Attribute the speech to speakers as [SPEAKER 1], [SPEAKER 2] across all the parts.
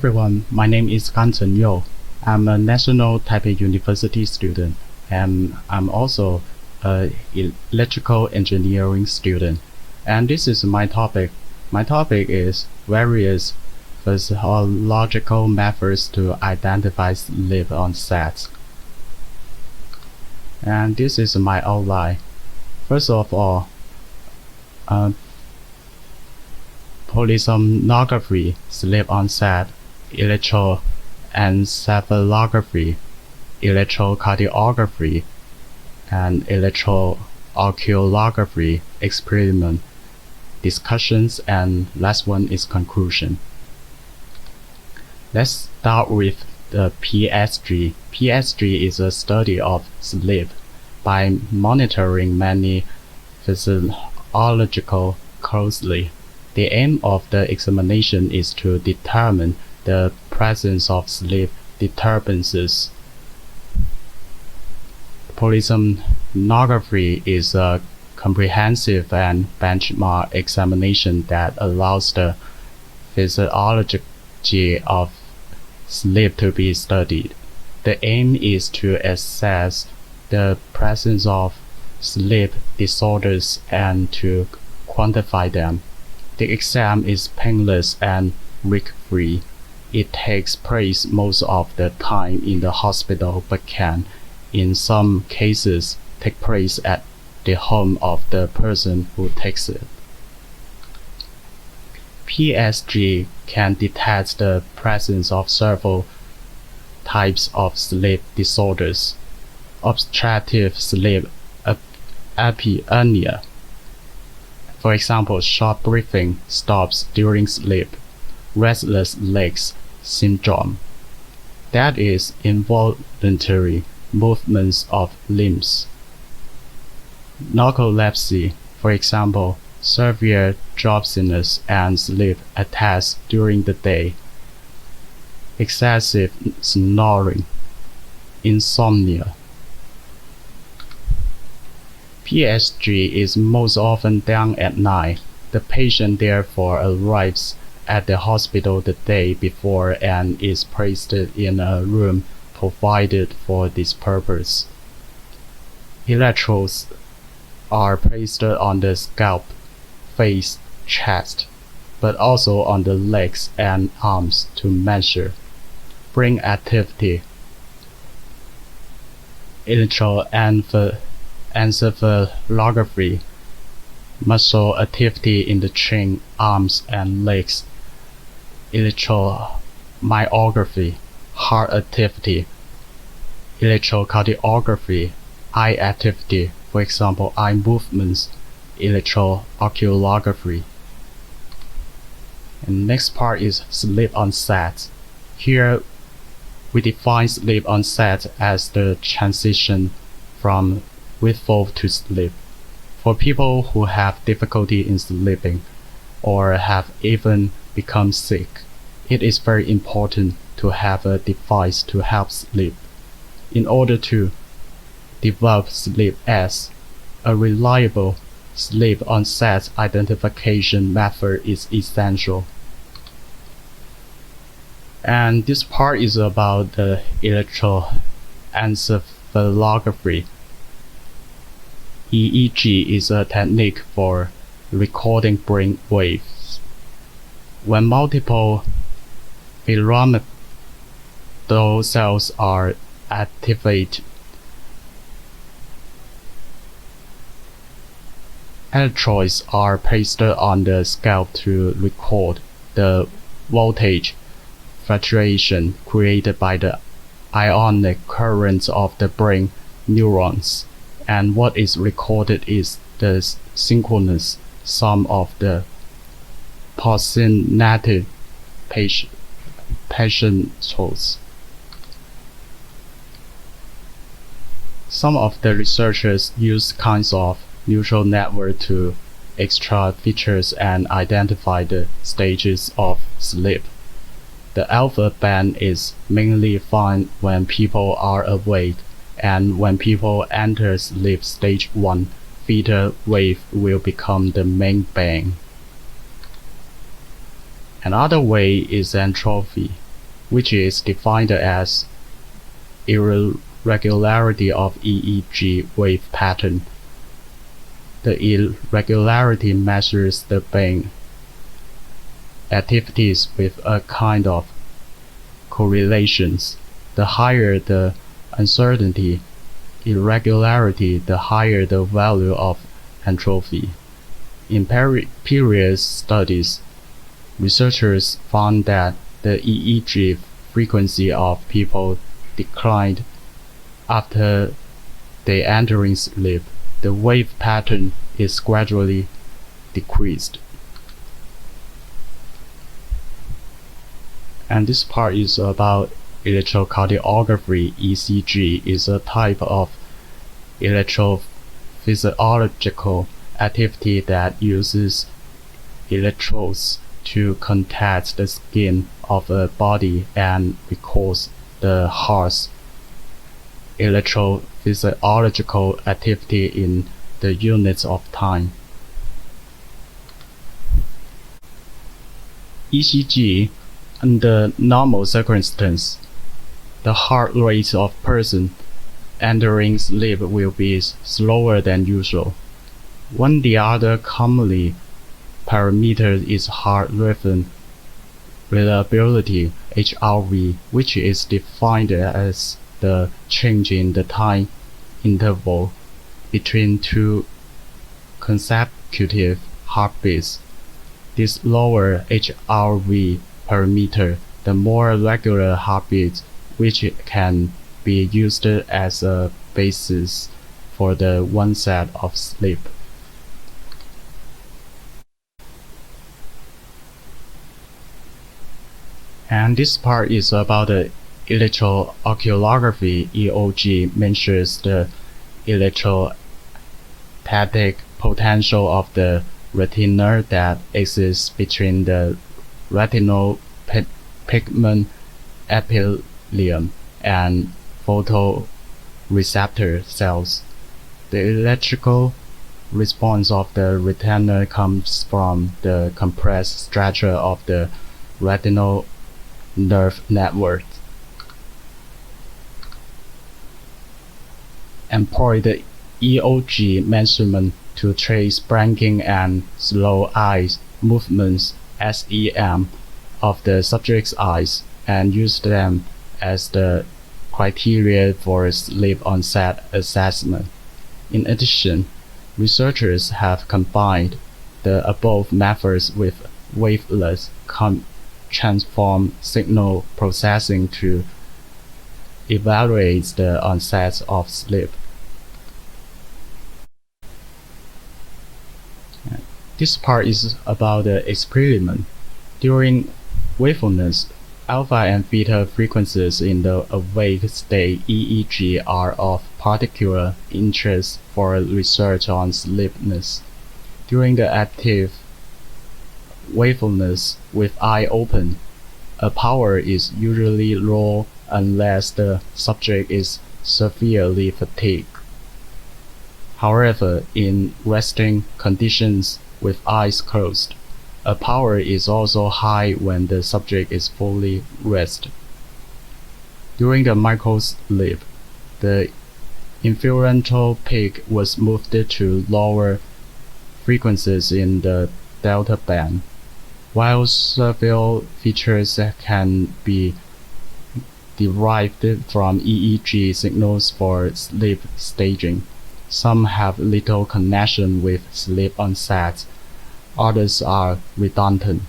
[SPEAKER 1] Everyone, my name is Cheng-You. I'm a National Taipei University student, and I'm also a electrical engineering student. And this is my topic. My topic is various physiological methods to identify sleep onset. And this is my outline. First of all, polysomnography, sleep onset, electroencephalography, electrocardiography, and electrooculography experiment, discussions, and last one is conclusion. Let's start with the PSG. PSG is a study of sleep by monitoring many physiological closely. The aim of the examination is to determine the presence of sleep disturbances. Polysomnography is a comprehensive and benchmark examination that allows the physiology of sleep to be studied. The aim is to assess the presence of sleep disorders and to quantify them. The exam is painless and risk-free. It takes place most of the time in the hospital but can, in some cases, take place at the home of the person who takes it. PSG can detect the presence of several types of sleep disorders: obstructive sleep apnea. For example, short breathing stops during sleep, restless legs syndrome, that is, involuntary movements of limbs. Narcolepsy, for example, severe drowsiness and sleep attacks during the day, excessive snoring, insomnia. PSG is most often done at night. The patient therefore arrives at the hospital the day before and is placed in a room provided for this purpose. Electrodes are placed on the scalp, face, chest, but also on the legs and arms to measure brain activity. Electroencephalography, muscle activity in the chin, arms, and legs. Electromyography, heart activity. Electrocardiography, eye activity, for example, eye movements. Electrooculography. And next part is sleep onset. Here we define sleep onset as the transition from wakeful to sleep. For people who have difficulty in sleeping or have even become sick, it is very important to have a device to help sleep. In order to develop sleep as a reliable sleep onset identification method is essential. And this part is about the electroencephalography. EEG is a technique for recording brain waves. When multiple pyramidal cells are activated, electrodes are placed on the scalp to record the voltage fluctuation created by the ionic currents of the brain neurons, and what is recorded is the synchronous sum of the postsynaptic potentials. Some of the researchers use kinds of neural network to extract features and identify the stages of sleep. The alpha band is mainly found when people are awake, and when people enter sleep stage 1, theta wave will become the main band. Another way is entropy. which is defined as irregularity of EEG wave pattern. The irregularity measures the brain activities with a kind of correlations. The higher the uncertainty, irregularity, the higher the value of entropy. In previous studies, researchers found that the EEG frequency of people declined after they entering sleep. The wave pattern is gradually decreased. And this part is about electrocardiography. ECG is a type of electrophysiological activity that uses electrodes to contact the skin of a body and records the heart's electrophysiological activity in the units of time. ECG. Under normal circumstances, the heart rate of person entering sleep will be slower than usual. One the other commonly parameter is heart rhythm reliability (HRV), which is defined as the change in the time interval between two consecutive heartbeats. This lower HRV parameter, the more regular heartbeats, which can be used as a basis for the onset of sleep. And this part is about the electrooculography. EOG measures the electrostatic potential of the retina that exists between the retinal pigment epithelium and photoreceptor cells. The electrical response of the retina comes from the compressed structure of the retinal nerve network. Employ the EOG measurement to trace blinking and slow eye movements (SEM) of the subject's eyes and use them as the criteria for sleep onset assessment. In addition, researchers have combined the above methods with waveless transform signal processing to evaluate the onset of sleep. This part is about the experiment. During wakefulness, alpha and beta frequencies in the awake state EEG are of particular interest for research on sleepiness. During the active wakefulness with eye open, a power is usually low unless the subject is severely fatigued. However, in resting conditions with eyes closed, a power is also high when the subject is fully rested. During the microsleep, the inferential peak was moved to lower frequencies in the delta band, while several features can be derived from EEG signals for sleep staging. Some have little connection with sleep onset, others are redundant.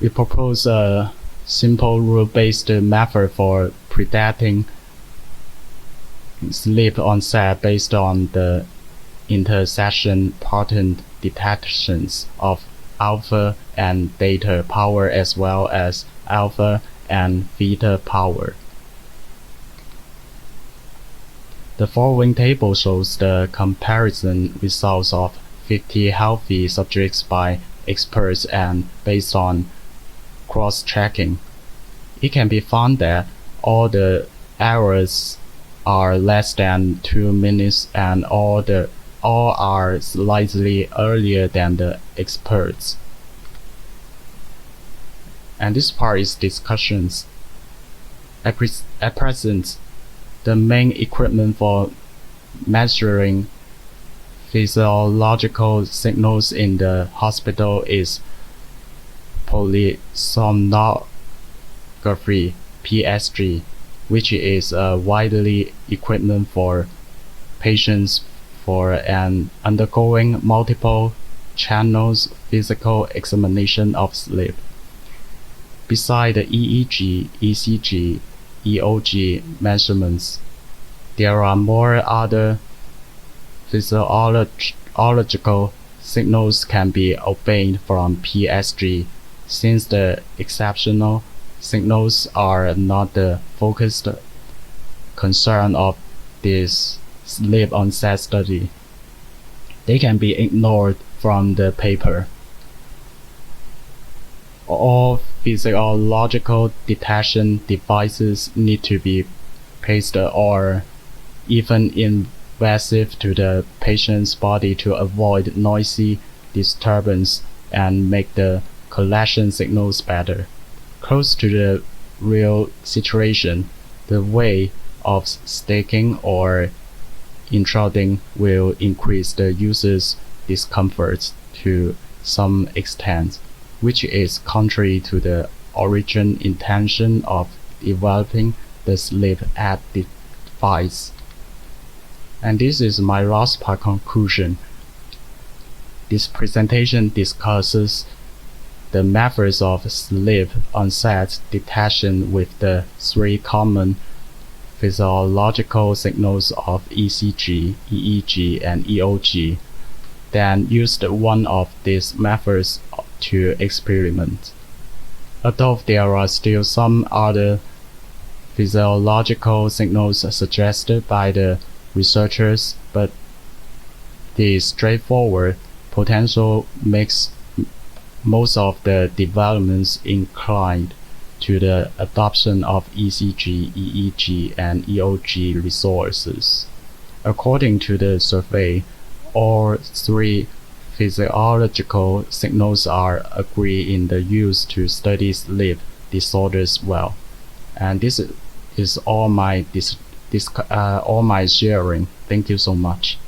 [SPEAKER 1] We propose a simple rule-based method for predicting sleep onset based on the intersection pattern detections of alpha and beta power as well as alpha and theta power. The following table shows the comparison results of 50 healthy subjects by experts and based on cross-checking. It can be found that all the errors are less than 2 minutes and all the all are slightly earlier than the experts. And this part is discussions. At present, the main equipment for measuring physiological signals in the hospital is polysomnography (PSG), which is a widely equipment for patients for an undergoing multiple channels physical examination of sleep. Beside the EEG, ECG, EOG measurements, there are more other physiological signals can be obtained from PSG, since the exceptional signals are not the focused concern of this sleep onset study. They can be ignored from the paper. All physiological detection devices need to be placed or even invasive to the patient's body to avoid noisy disturbance and make the collection signals better. Close to the real situation, the way of staking or intruding will increase the user's discomfort to some extent, which is contrary to the original intention of developing the sleep aid device. And this is my last part conclusion. This presentation discusses the methods of sleep onset detection with the three common physiological signals of ECG, EEG, and EOG, then used one of these methods to experiment. Although there are still some other physiological signals suggested by the researchers, but the straightforward potential makes most of the developments inclined to the adoption of ECG, EEG, and EOG resources. According to the survey, all three physiological signals are agreed in the use to study sleep disorders well. And this is all my sharing. Thank you so much.